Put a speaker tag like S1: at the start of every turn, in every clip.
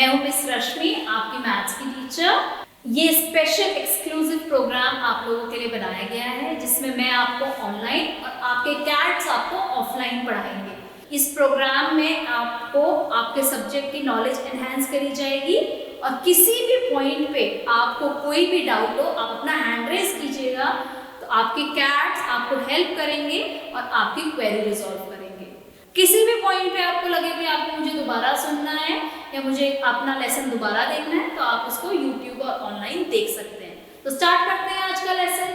S1: मैं हूं मिस रश्मि, आपकी मैथ्स की टीचर। ये स्पेशल एक्सक्लूसिव प्रोग्राम आप लोगों के लिए बनाया गया है जिसमें मैं आपको ऑनलाइन और आपके कैट्स आपको ऑफलाइन पढ़ाएंगे। इस प्रोग्राम में आपको आपके सब्जेक्ट की नॉलेज एनहांस करी जाएगी और किसी भी पॉइंट पे आपको कोई भी डाउट हो आप अपना हैंड रेज कीजिएगा तो आपके कैट्स आपको हेल्प करेंगे और आपकी क्वेरी रिजॉल्व करेंगे। किसी भी पॉइंट पे आपको लगे कि आपको मुझे दोबारा सुनना है या मुझे अपना लेसन दोबारा देखना है तो आप उसको यूट्यूब और ऑनलाइन देख सकते हैं। तो स्टार्ट करते हैं आज का lesson.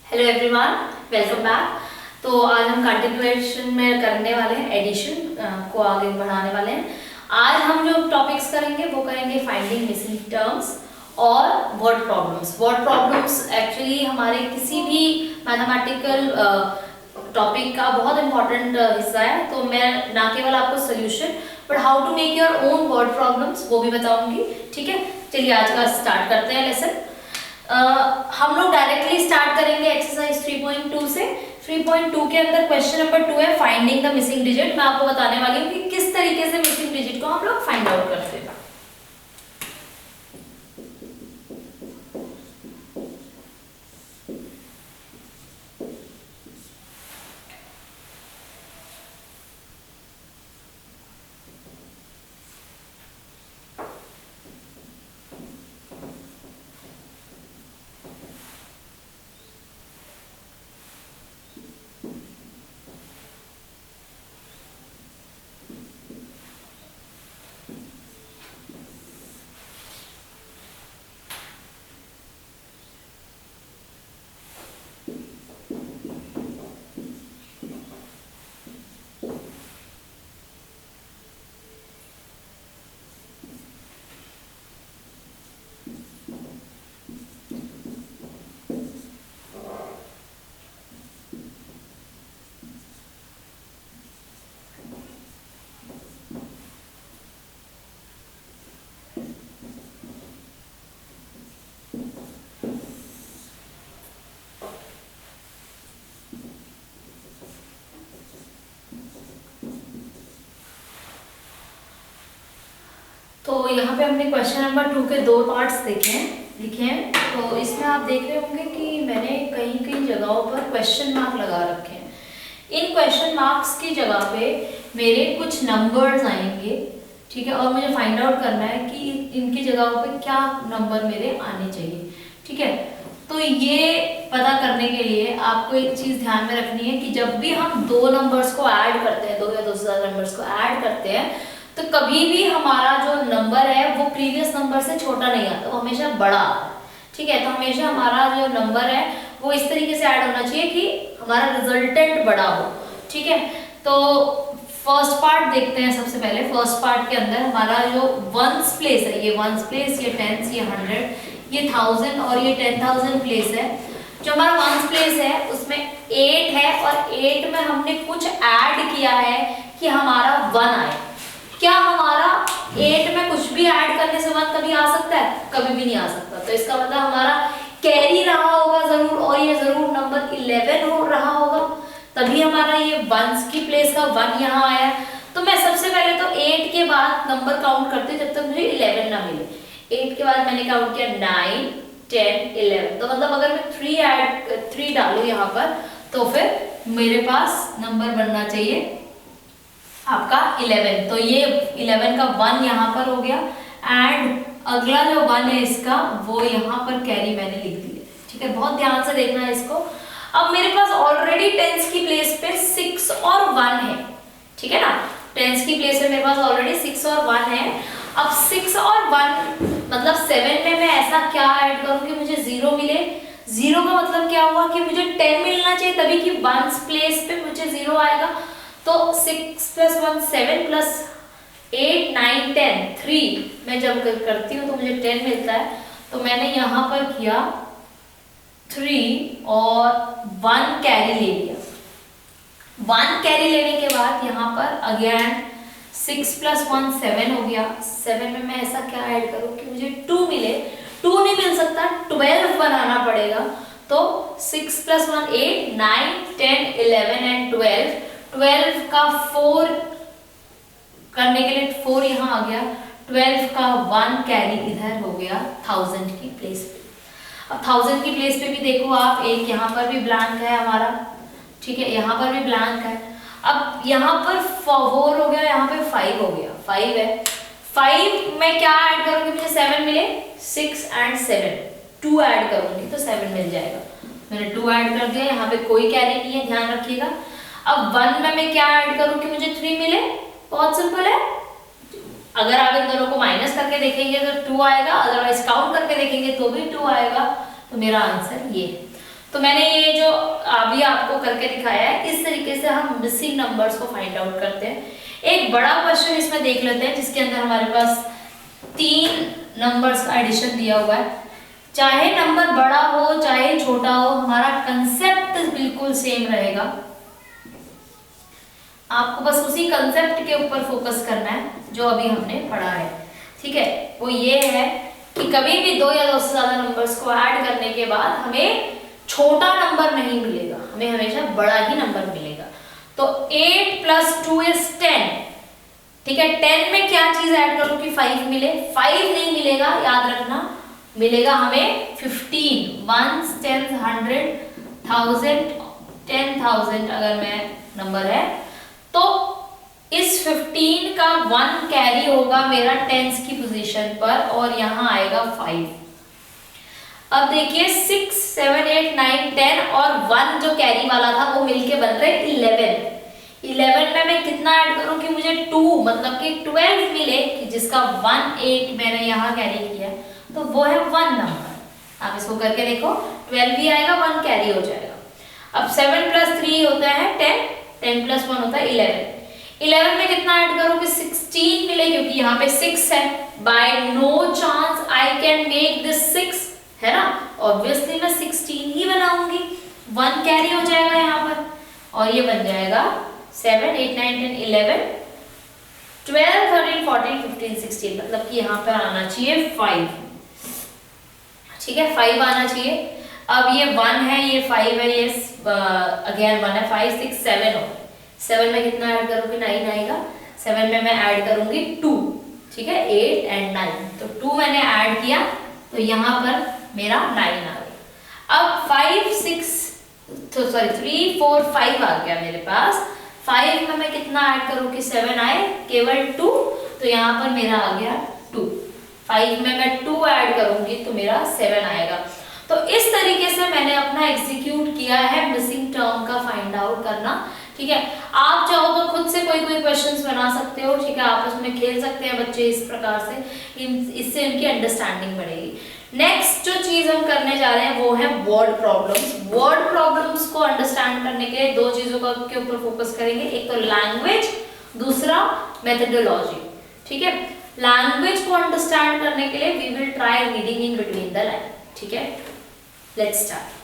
S1: Hello everyone, welcome back. तो आज हम कंटिन्यूएशन में करने वाले हैं, एडिशन को आगे बढ़ाने वाले हैं। आज हम जो टॉपिक्स करेंगे वो करेंगे फाइंडिंग मिसिंग टर्म्स और word problems. Word problems actually हमारे किसी भी मैथमेटिकल टॉपिक का बहुत इंपॉर्टेंट हिस्सा है। तो मैं ना केवल आपको solution but how to make your own word problems वो भी बताऊंगी। ठीक है, चलिए आज का स्टार्ट करते हैं लेसन। हम लोग डायरेक्टली स्टार्ट करेंगे एक्सरसाइज 3.2 से। 3.2 के अंदर क्वेश्चन नंबर 2 है फाइंडिंग द मिसिंग डिजिट। मैं आपको बताने वाली हूँ कि किस तरीके से मिसिंग डिजिट को हम लोग फाइंड आउट करते हैं। तो यहाँ पे हमने क्वेश्चन नंबर 2 के दो पार्ट्स लिखे हैं। तो इसमें आप देख रहे होंगे कि मैंने कई कई जगहों पर क्वेश्चन मार्क लगा रखे हैं। इन क्वेश्चन मार्क्स की जगह पे मेरे कुछ नंबर्स आएंगे, ठीक है, और मुझे फाइंड आउट करना है कि इनकी जगहों पे क्या नंबर मेरे आने चाहिए। ठीक है, तो ये पता करने के लिए आपको एक चीज ध्यान में रखनी है कि जब भी हम दो नंबर्स को ऐड करते हैं, दो या दो से ज्यादा नंबर्स को ऐड करते हैं, तो कभी भी हमारा जो नंबर है वो प्रीवियस नंबर से छोटा नहीं आता, वो हमेशा बड़ा आता है। ठीक है, तो हमेशा हमारा जो नंबर है वो इस तरीके से ऐड होना चाहिए कि हमारा रिजल्टेंट बड़ा हो। ठीक है, तो फर्स्ट पार्ट देखते हैं। सबसे पहले फर्स्ट पार्ट के अंदर हमारा जो वंस प्लेस है, ये वंस प्लेस, ये टेंस, ये 100, ये 1000 और ये 10,000 प्लेस है। जो हमारा वंस प्लेस है उसमें 8 है और 8 में हमने कुछ ऐड किया है कि हमारा 1 आए। क्या हमारा 8 में कुछ भी ऐड करने से 1 कभी आ सकता है? कभी भी नहीं आ सकता। तो इसका मतलब हमारा कैरी रहा होगा जरूर, और ये जरूर नंबर 11 हो रहा होगा, तभी हमारा ये वंस की प्लेस का 1 यहाँ आया। तो मैं सबसे पहले तो 8 के बाद नंबर काउंट करती हूँ जब तक मुझे 11 ना मिले। 8 के बाद मैंने काउंट किया 9, 10, 11। तो मतलब अगर मैं 3 डालू यहाँ पर तो फिर मेरे पास नंबर बनना चाहिए आपका 11। तो ये 11 का 1 यहाँ पर हो गया एंड अगला जो 1 है इसका वो यहाँ पर कैरी मैंने लिख दिया। ठीक है, बहुत ध्यान से देखना है इसको। अब मेरे पास ऑलरेडी टेंस की प्लेस पे 6 और 1 है। ठीक है ना, टेंस की प्लेस पे मेरे पास ऑलरेडी 6 और 1 है। अब 6 और 1 मतलब 7 में मैं ऐसा क्या ऐड करूं कि मुझे 0 मिले। 0 का मतलब क्या हुआ कि मुझे 10 मिलना चाहिए तभी कि 1 प्लेस पे मुझे 0 आएगा। तो 6 + 1 7 + 8 9 10 3 मैं जब करती हूँ तो मुझे 10 मिलता है। तो मैंने यहाँ पर किया 3 और 1 कैरी ले लिया। 1 कैरी लेने के बाद यहाँ पर अगेन 6 + 1 7 हो गया। 7 में मैं ऐसा क्या ऐड करूँ कि मुझे 2 मिले। 2 नहीं मिल सकता, 12 बनाना पड़ेगा। तो 6 + 1 8 9 10 11 एंड 12 का 4 करने के लिए 4 यहाँ आ गया। 12 का 1 कैरी इधर हो गया 1000 की प्लेस पे। अब 1000 की प्लेस पे भी देखो आप, एक यहाँ पर भी ब्लैंक है हमारा, ठीक है, यहाँ पर भी ब्लैंक है। अब यहाँ पर 4 हो गया, यहाँ पे 5 हो गया, 5 है। 5 में क्या ऐड करूंगी, मुझे 7 मिले, 6 and 7, 2 ऐड करूंगी तो 7 मिल जाएगा। मैंने 2 ऐड कर दिया, यहाँ पे कोई कैरी नहीं है, ध्यान रखिएगा। अब 1 में मैं क्या ऐड करूँ कि मुझे 3 मिले, बहुत सिंपल है। अगर आप इन दोनों को माइनस करके देखेंगे तो 2 आएगा, अदरवाइज काउंट करके देखेंगे तो भी 2 आएगा। तो मेरा आंसर ये है। तो मैंने ये जो अभी आपको करके दिखाया है, इस तरीके से हम मिसिंग नंबर्स को फाइंड आउट करते हैं। एक बड़ा क्वेश्चन इसमें देख लेते हैं, जिसके अंदर हमारे पास 3 नंबर्स का एडिशन दिया हुआ है। चाहे नंबर बड़ा हो चाहे छोटा हो, हमारा कंसेप्ट बिल्कुल सेम रहेगा। आपको बस उसी कंसेप्ट के ऊपर फोकस करना है जो अभी हमने पढ़ा है, ठीक है। वो ये है कि कभी भी 2 या 2 से ज्यादा नंबर्स को ऐड करने के बाद हमें छोटा नंबर नहीं मिलेगा, हमें हमेशा बड़ा ही नंबर मिलेगा। तो 8 + 2 = 10, ठीक है। 10 में क्या चीज ऐड करूं कि 5 मिले, 5 नहीं मिलेगा, याद रखना, मिलेगा हमें 15, 1 10 100 1000 10,000 अगर मैं नंबर है तो इस 15 का 1 कैरी होगा मेरा टेंस की पोजीशन पर और यहां आएगा 5। अब देखिए 6 7 8 9 10 और 1 जो कैरी वाला था वो मिलके बन रहे 11। 11 में मैं कितना ऐड करूं कि मुझे 2 मतलब कि 12 मिले, कि जिसका 1 8 मैंने यहां कैरी किया, तो वो है 1 नंबर। आप इसको करके देखो, 12 भी आएगा, 1 कैरी हो जाएगा। अब 7 + 3 होता है 10, 10 + 1 होता है 11। 11 में कितना ऐड करूं कि 16 मिले, क्योंकि यहाँ पे 6 है। By no chance I can make this 6, है ना, ऑब्वियसली मैं 16 ही बनाऊंगी, 1 कैरी हो जाएगा यहाँ पर और ये बन जाएगा 7 8 9 10 11 12 13 14 15 16, मतलब कि यहाँ पर आना चाहिए 5, ठीक है, 5 आना चाहिए। अब ये 1 है, ये 5 है, ये अगेन 1 है, 5 6 7 हो। 7 में कितना ऐड करूंगी, 9 आएगा। 7 में मैं ऐड करूंगी 2, ठीक है, 8 and 9, तो 2 मैंने ऐड किया तो यहाँ पर मेरा 9 आ गया। अब 5 6 तो सॉरी 3 4 5 आ गया मेरे पास। 5 में मैं कितना ऐड करूं कि 7 आए, केवल 2, तो यहाँ पर मेरा आ गया 2। 5 में मैं 2 ऐड करूंगी तो मेरा 7 आएगा। तो इस तरीके से मैंने अपना एग्जीक्यूट किया है मिसिंग टर्म का फाइंड आउट करना, ठीक है। आप चाहो तो खुद से कोई क्वेश्चंस बना सकते हो, ठीक है, आपस में खेल सकते हैं बच्चे इस प्रकार से, इससे उनकी अंडरस्टैंडिंग बढ़ेगी। नेक्स्ट जो चीज हम करने जा रहे हैं वो है वर्ड प्रॉब्लम्स। वर्ड प्रॉब्लम्स को अंडरस्टैंड करने के लिए 2 चीजों के ऊपर फोकस करेंगे, एक तो लैंग्वेज, दूसरा मेथडोलॉजी, ठीक है। लैंग्वेज को अंडरस्टैंड करने के लिए we will try reading in between the line, ठीक है। Let's start.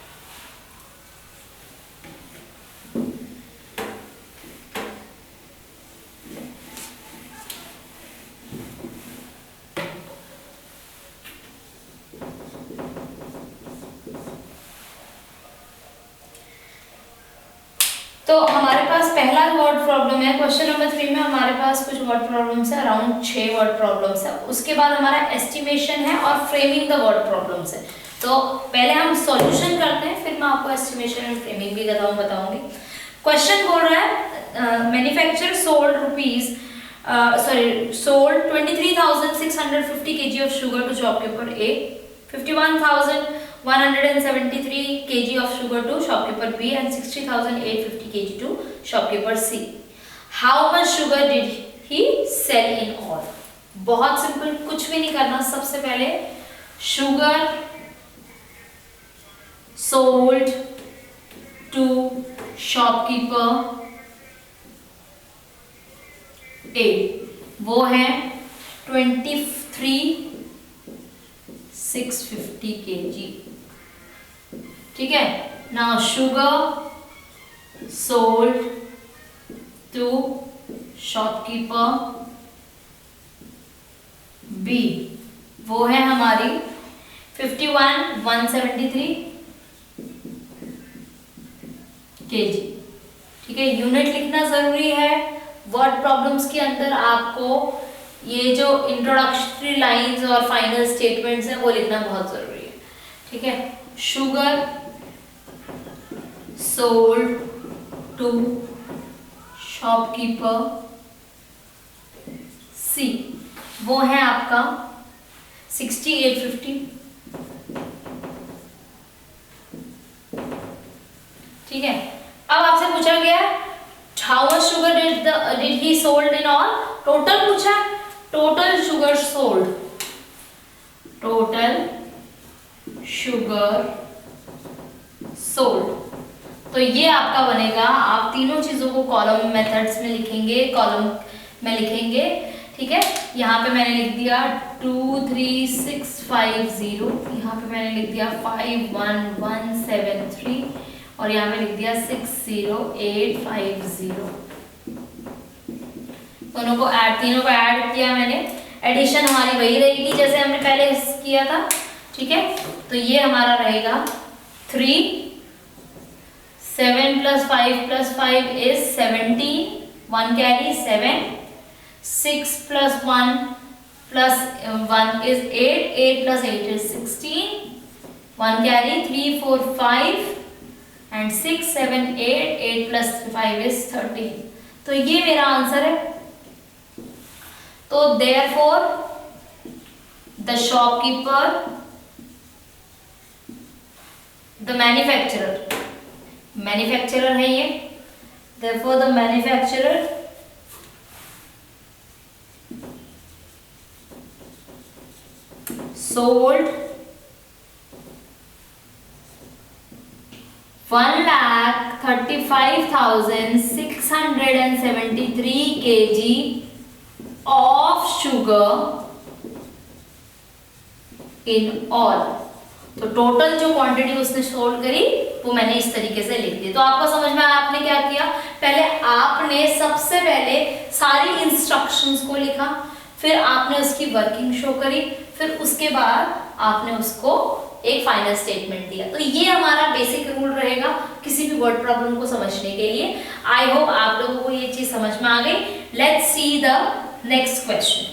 S1: तो हमारे पास पहला वर्ड प्रॉब्लम है, क्वेश्चन नंबर 3 में हमारे पास कुछ वर्ड प्रॉब्लम्स है, अराउंड 6 वर्ड प्रॉब्लम्स है। उसके बाद हमारा एस्टिमेशन है और फ्रेमिंग द वर्ड प्रॉब्लम्स है। तो पहले हम सॉल्यूशन करते हैं, फिर मैं आपको एस्टिमेशन और फ्रेमिंग भी बताऊंगी। क्वेश्चन बोल रहा है manufacture sold 23,650 kg of sugar to shopkeeper A, 51,173 kg of sugar to shopkeeper B and 60,850 kg to shopkeeper C. How much sugar did he sell in all? बहुत सिंपल, कुछ भी नहीं करना। सबसे पहले sugar sold to shopkeeper A, वो है 23,650 kg, ठीक है। Now sugar sold to shopkeeper B, वो है हमारी 51,173 kg, ठीक है। यूनिट लिखना जरूरी है। वर्ड प्रॉब्लम्स के अंदर आपको ये जो इंट्रोडक्टरी लाइंस और फाइनल स्टेटमेंट्स हैं वो लिखना बहुत जरूरी है, ठीक है। शुगर सोल्ड टू शॉपकीपर सी, वो है आपका 6850, ठीक है। अब आपसे पूछा गया how much sugar did he sold in all, total पूछा है, total sugar sold, total sugar sold, तो ये आपका बनेगा, आप तीनों चीजों को कॉलम मेथड्स में लिखेंगे, कॉलम में लिखेंगे, ठीक है। यहाँ पे मैंने लिख दिया 23650, यहाँ पे मैंने लिख दिया 51173 और यहाँ पे लिख दिया 60850। दोनों को ऐड, तीनों को ऐड किया मैंने, एडिशन हमारी वही रहेगी जैसे हमने पहले किया था, ठीक है। तो ये हमारा रहेगा 3, 7 + 5 + 5 is 17, 1 carry 7, 6 + 1 + 1 is 8, 8 + 8 is 16, 1 carry 3, 4, 5 and 6, 7, 8, 8 + 5 is 13। तो ये मेरा आंसर है। तो therefore the shopkeeper, the manufacturer है ये, therefore the manufacturer sold 1,35,673 kg of sugar in all। तो टोटल जो क्वांटिटी उसने सोल्ड करी वो मैंने इस तरीके से लिख दी। तो आपको समझ में आया आपने क्या किया, पहले आपने सबसे पहले सारी इंस्ट्रक्शंस को लिखा, फिर आपने उसकी वर्किंग शो करी, फिर उसके बाद आपने उसको एक फाइनल स्टेटमेंट दिया। तो ये हमारा बेसिक रूल रहेगा किसी भी वर्ड प्रॉब्लम को समझने के लिए। आई होप आप लोगों को ये चीज समझ में आ गई। Let's see the next question.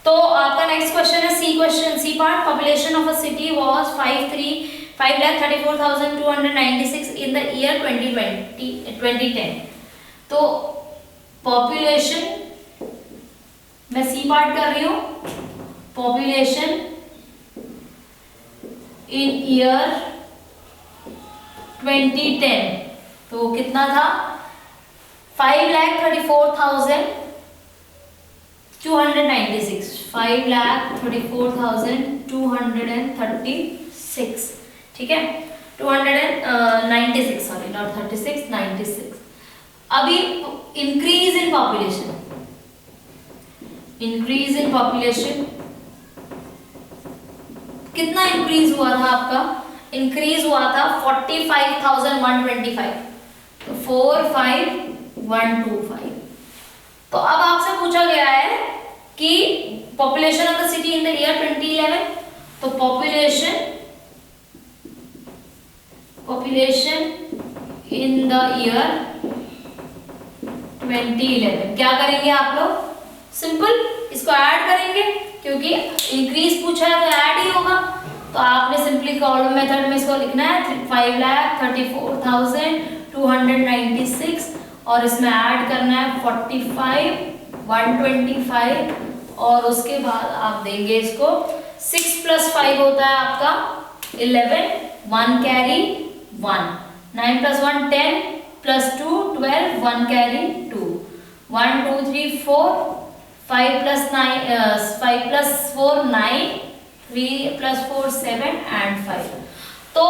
S1: तो आपका नेक्स्ट क्वेश्चन है C question, C part. Population of a city was 5,34,296 in the year 2010। तो पॉपुलेशन, मैं सी पार्ट कर रही हूं, पॉपुलेशन इन ईयर 2010 तो कितना था, 5,34,296, 5,34,236, ठीक है, 296, सॉरी नॉट 36, 96। अभी increase in population, increase in population कितना इंक्रीज हुआ था आपका, इंक्रीज हुआ था 45,125, तो 45,125। तो अब आपसे पूछा गया है कि population of the city in the year 2011, तो पॉपुलेशन इन द ईयर 2011 क्या करेंगे आप लोग, सिंपल इसको ऐड करेंगे, क्योंकि इंक्रीज पूछा है तो ऐड ही होगा। तो आपने सिंपली कॉलम मेथड में इसको लिखना है 5,34,296 और इसमें ऐड करना है 45,125 और उसके बाद आप देंगे इसको 6 + 5 होता है आपका 11, 1 कैरी 1, 9 + 1 10 + 2 12, 1 कैरी 2, 1 2 3 4, 5 + 4 9, 3 + 4 7 and 5। तो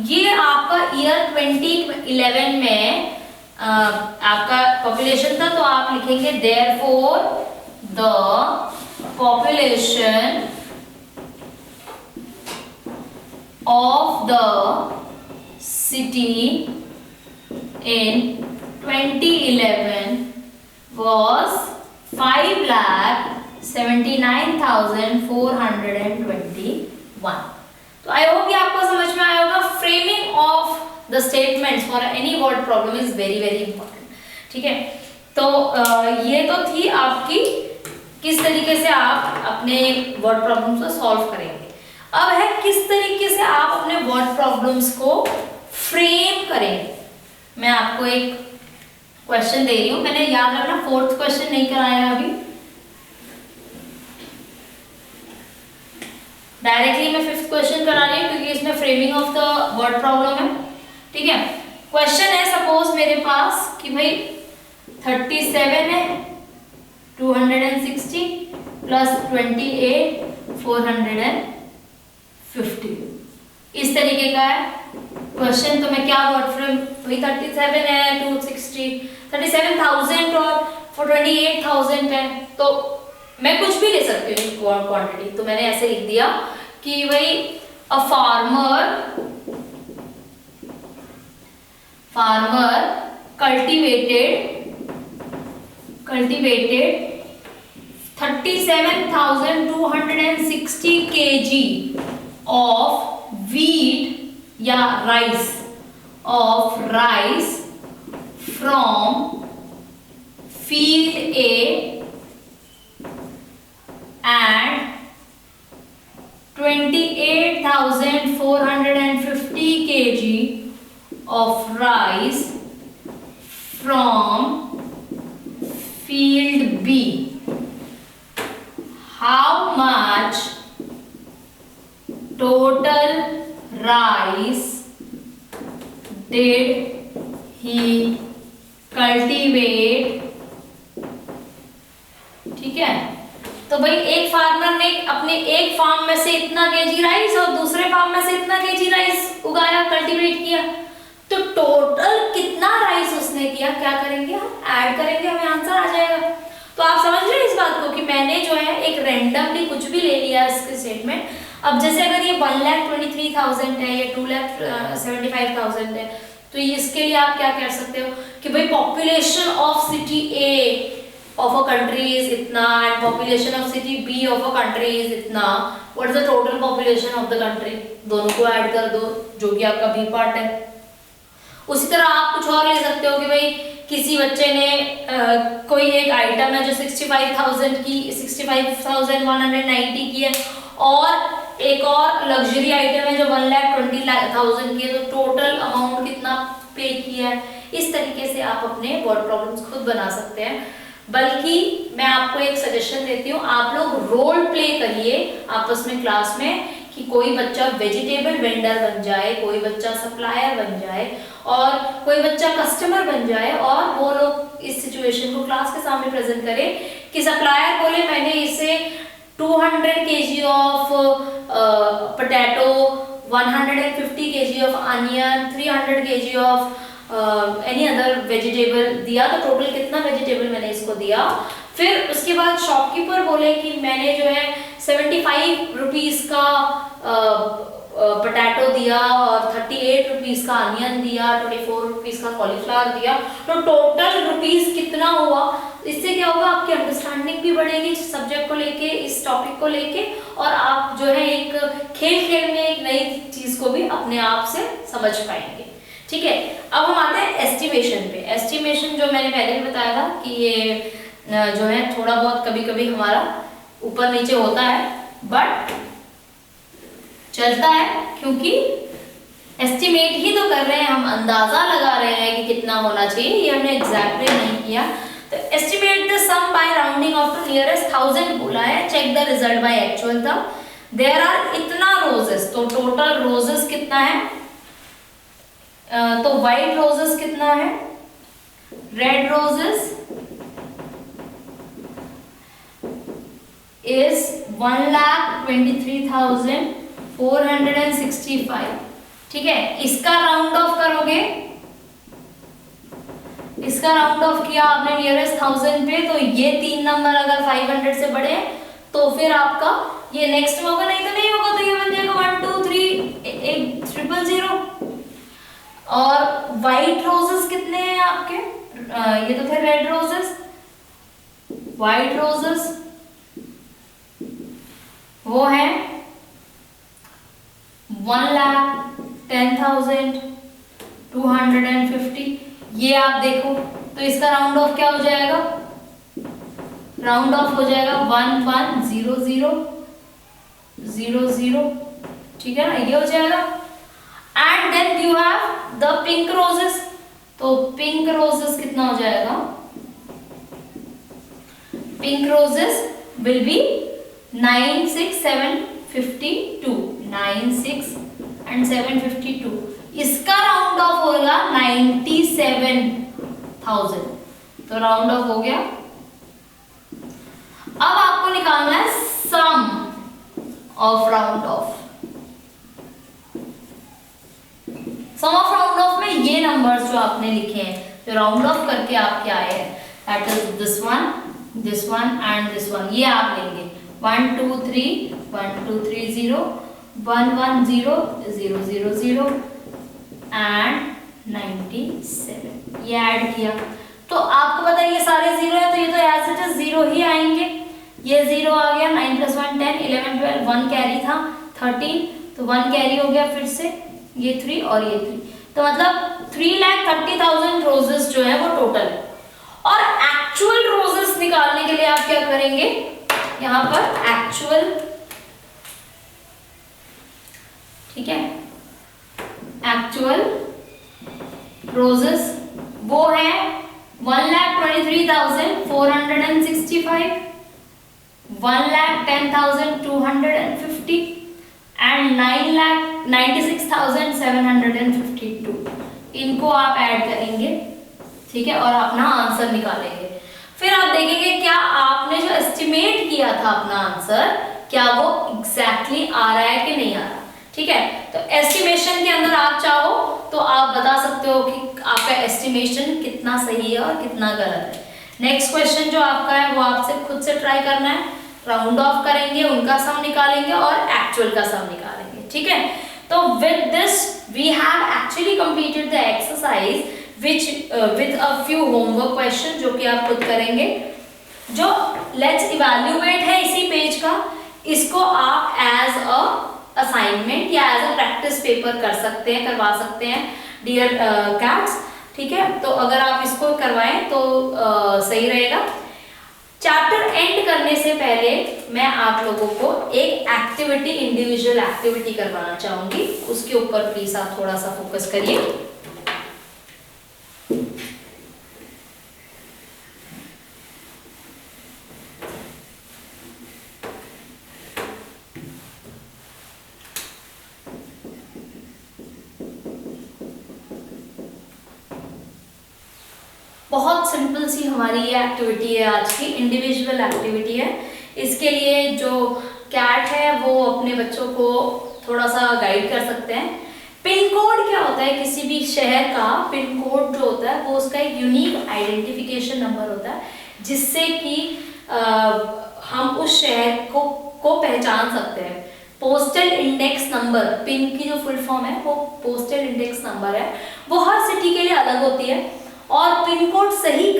S1: ये आपका ईयर 2011 में आपका पॉपुलेशन था, तो आप लिखेंगे therefore the population of the city in 2011 was 5,34,296 5,79,421। तो आई होप कि आपको समझ में आया होगा। Framing of the statements for any word problem is very very important. ठीक है, तो ये तो थी आपकी किस तरीके से आप अपने वर्ड प्रॉब्लम्स को सॉल्व करेंगे। अब है किस तरीके से आप अपने वर्ड प्रॉब्लम्स को फ्रेम करेंगे। मैं आपको एक क्वेश्चन दे रही हूं, मैंने याद रखना 4th क्वेश्चन नहीं कराया अभी, डायरेक्टली मैं 5th क्वेश्चन करा रही हूँ क्योंकि इसमें framing of the word problem है। ठीक है, क्वेश्चन है सपोज मेरे पास कि भाई 37 है 260 प्लस 28 450, इस तरीके का है क्वेश्चन। तो मैं क्या वर्ड फ्रेम, भाई 37 है 260 37,000 और 28,000 है, तो मैं कुछ भी ले सकती हूँ क्वांटिटी। तो मैंने ऐसे लिख दिया कि भाई a farmer cultivated 37,260 kg of wheat या rice from field A and 28,450 kg of rice from field B. How much total rice did he cultivate? ठीक है, तो भाई एक फार्मर ने अपने एक फार्म में से इतना केजी राइस और दूसरे फार्म में से इतना केजी राइस उगाया, कल्टीवेट किया, तो टोटल कितना राइस उसने किया, क्या करेंगे हम, ऐड करेंगे, हमें आंसर आ जाएगा। तो आप समझ रहे हैं इस बात को कि मैंने जो है एक रैंडमली कुछ भी ले लिया इसके स्टेटमेंट। अब जैसे अगर ये 1,23,000 है या 2,75,000 है, तो इसके लिए आप क्या कह सकते हो कि भाई population of city A of a country is इतना and population of city B of a country is इतना, what is the total population of the country, दोनों को ऐड कर दो जो कि आपका B पार्ट है। उसी तरह आप कुछ और ले सकते हो कि भाई किसी बच्चे ने कोई एक आइटम है जो 65,190 की है और एक और लग्जरी आइटम है जो 1,20,000 की है, तो टोटल अमाउंट कितना पे किया है। इस तरीके से आप अपने वर्ड प्रॉब्लम्स खुद बना सकते हैं। बल्कि मैं आपको एक सजेशन देती हूँ, आप लोग रोल प्ले करिए आपस में क्लास में कि कोई बच्चा वेजिटेबल वेंडर बन जाए, कोई बच्चा सप्लायर बन जाए और कोई बच्चा कस्टमर बन जाए, और वो लोग इस सिचुएशन को क्लास के सामने प्रेजेंट करें कि सप्लायर बोले मैंने इसे 200 kg of potato, 150 kg of onion, 300 kg of any other vegetable दिया, तो टोटल कितना वेजिटेबल मैंने इसको दिया। फिर उसके बाद शॉपकीपर बोले कि मैंने जो है 75 रुपीस का पोटैटो दिया और 38 रुपीस का अनियन दिया, 24 रुपीस का कॉलीफ्लावर दिया, तो टोटल रुपीस कितना हुआ। इससे क्या होगा, आपकी अंडरस्टैंडिंग भी बढ़ेगी सब्जेक्ट को लेके, इस टॉपिक को लेके, और आप जो है एक खेल में एक नई चीज को भी अपने आप से समझ पाएंगे। ठीक है, अब हम आते हैं एस्टिमेशन पे। एस्टिमेशन जो मैंने पहले भी बताया था कि ये जो है थोड़ा बहुत कभी कभी हमारा ऊपर नीचे होता है, बट चलता है, क्योंकि एस्टिमेट ही तो कर रहे हैं हम, अंदाजा लगा रहे हैं कि कितना होना चाहिए, ये हमने एग्जैक्टली नहीं किया। तो estimate the sum by rounding off to nearest 1000 बोला है, check the result by actual था। देयर आर इतना रोजेस, तो टोटल रोजेस कितना है, तो व्हाइट रोजेस कितना है, रेड रोजेस इज 1,23,465। ठीक है, इसका राउंड ऑफ करोगे, इसका राउंड ऑफ किया आपने नियरेस्ट 1000 पे, तो ये 3 नंबर अगर 500 से बढ़े तो फिर आपका ये नेक्स्ट में होगा, नहीं तो नहीं होगा, तो ये बन जाएगा 1 2 3 000। और व्हाइट रोजेस कितने हैं आपके, ये तो थे रेड रोजेस, व्हाइट रोजेस वो है 1,10,250। ये आप देखो तो इसका राउंड ऑफ क्या हो जाएगा, राउंड ऑफ हो जाएगा 110000, ठीक है ना, ये हो जाएगा। And then you have the pink roses, तो पिंक रोजेस कितना हो जाएगा, पिंक रोजेस विल बी 96,752, 96,752। इसका राउंड ऑफ होगा 97,000, तो राउंड ऑफ हो गया। अब आपको निकालना है sum of round off. Sum of round off में ये नंबर्स जो आपने लिखे हैं, जो राउंड ऑफ करके आपके आए हैं, that is this one and this one, ये आप लेंगे 1 2 3 1 2 3 0 1 1 0 0 0 0 एंड 97, ये ऐड किया तो आपको पता है ये सारे जीरो है, तो ये तो एज इट इज जीरो ही आएंगे। ये जीरो आ गया, 9 + 1 10 11 12, 1 कैरी था 13, तो 1 कैरी हो गया, फिर से ये 3 और ये 3, तो मतलब 3,30,000 रोजेस जो है वो टोटल है। और एक्चुअल रोजेस निकालने के लिए आप क्या करेंगे, यहां पर एक्चुअल, ठीक है, एक्चुअल रोजेस वो है 1,23,465, 1,10,250 एंड 9,96,752। इनको आप ऐड करेंगे, ठीक है, और अपना आंसर निकालेंगे। फिर आप देखेंगे क्या आपने जो एस्टिमेट किया था अपना आंसर, क्या वो एग्जैक्टली आ रहा है कि नहीं आ रहा, ठीक है। तो एस्टिमेशन के अंदर आप चाहो तो आप बता सकते हो कि आपका एस्टिमेशन कितना सही है और कितना गलत है। नेक्स्ट क्वेश्चन जो आपका है वो आपसे खुद से ट्राई करना है, राउंड ऑफ करेंगे, उनका सम निकालेंगे और एक्चुअल का सम निकालेंगे, ठीक है। तो with this we have actually completed the exercise which with a few homework question, जो कि आप खुद करेंगे। जो लेट्स इवैल्यूएट है इसी पेज का, इसको आप एज अ असाइनमेंट या एज अ प्रैक्टिस पेपर कर सकते हैं, करवा सकते हैं डियर कैट्स, ठीक है। तो अगर आप इसको करवाएं तो सही रहेगा। चैप्टर एंड करने से पहले मैं आप लोगों को एक एक्टिविटी, इंडिविजुअल एक्टिविटी करवाना चाहूंगी, उसके ऊपर प्लीज आप थोड़ा सा फोकस करिए। बहुत सिंपल सी हमारी ये एक्टिविटी है, आज की इंडिविजुअल एक्टिविटी है। इसके लिए जो कैट है वो अपने बच्चों को थोड़ा सा गाइड कर सकते हैं। पिन कोड क्या होता है, किसी भी शहर का पिन कोड जो होता है वो उसका एक यूनिक आइडेंटिफिकेशन नंबर होता है, जिससे कि हम उस शहर को पहचान सकते हैं। पोस्टल इंडेक्स नंबर, पिन की जो फुल फॉर्म है वो पोस्टल इंडेक्स नंबर है, वो हर सिटी के लिए अलग होती है। और पिन कोड सही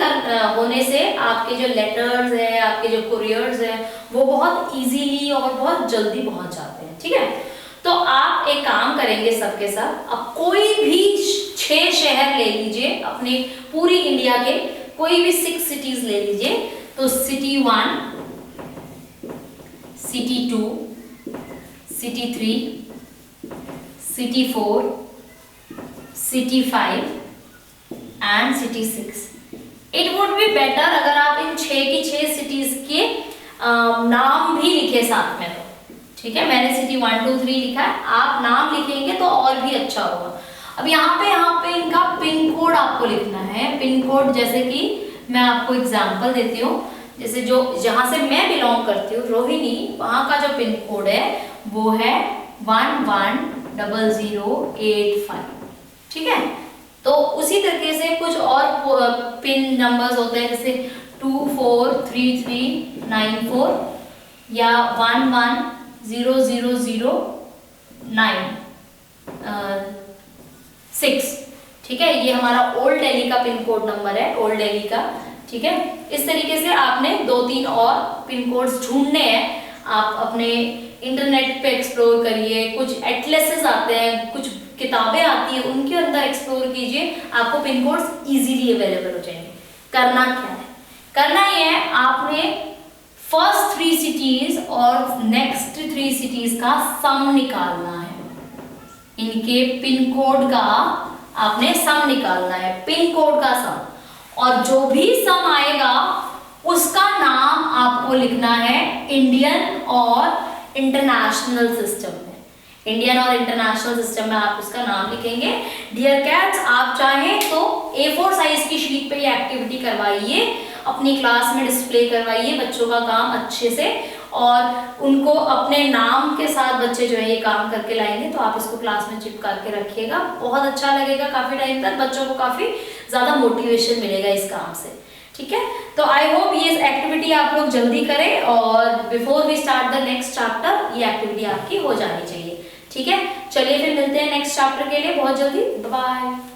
S1: होने से आपके जो लेटर्स है, आपके जो कुरियर्स है, वो बहुत इजीली और बहुत जल्दी पहुंच जाते हैं, ठीक है। तो आप एक काम करेंगे सबके साथ, अब कोई भी 6 शहर ले लीजिए अपने पूरी इंडिया के, कोई भी 6 सिटीज ले लीजिए। तो city 1, city 2, city 3, city 4, city 5 and city 6। It would be better अगर आप इन 6 की 6 सिटीज के नाम भी लिखे साथ में, तो ठीक है। मैंने सिटी 1 2 3 लिखा है, आप नाम लिखेंगे तो और भी अच्छा होगा। अब यहाँ पे इनका पिन कोड आपको लिखना है। पिन कोड जैसे कि मैं आपको एग्जांपल देती हूँ, जैसे जो जहाँ से मैं बिलोंग करती हूँ, रोहिणी, वहाँ का जो पिन कोड है वो है 110085, ठीक है। तो उसी तरीके से कुछ और पिन नंबर्स होते हैं, जैसे 243394 या 110009 6, ठीक है। ये हमारा ओल्ड दिल्ली का पिन कोड नंबर है, ओल्ड दिल्ली का ठीक है। इस तरीके से आपने 2-3 और पिन कोड्स ढूंढने हैं। आप अपने इंटरनेट पे एक्सप्लोर करिए, कुछ एटलसेस आते हैं, कुछ किताबें आती हैं, उनके अंदर एक्सप्लोर कीजिए, आपको पिन कोड्स इजीली अवेलेबल हो जाएंगे। करना क्या है? करना ये है, आपने फर्स्ट 3 सिटीज और नेक्स्ट 3 सिटीज का सम निकालना है। इनके पिन कोड का आपने सम निकालना है, पिन कोड का सम, और जो भी सम आएगा उसका नाम आपको लिखना है इंडियन और इंटरनेशनल सिस्टम में। इंडियन और इंटरनेशनल सिस्टम में आप उसका नाम लिखेंगे। डियर कैट्स, आप चाहें तो A4 साइज की शीट पे ये एक्टिविटी करवाइए, अपनी क्लास में डिस्प्ले करवाइए बच्चों का काम अच्छे से, और उनको अपने नाम के साथ बच्चे जो है ये काम करके लाएंगे, तो आप इसको क्लास में चिपका के रखिएगा। बहुत अच्छा लगेगा, काफी टाइम तक बच्चों को काफी ज्यादा मोटिवेशन मिलेगा इस काम से, ठीक है। तो आई होप ये एक्टिविटी आप लोग जल्दी करें, और before we start the next chapter ये एक्टिविटी आपकी हो जानी चाहिए, ठीक है। चलिए फिर मिलते हैं नेक्स्ट चैप्टर के लिए बहुत जल्दी। Bye bye.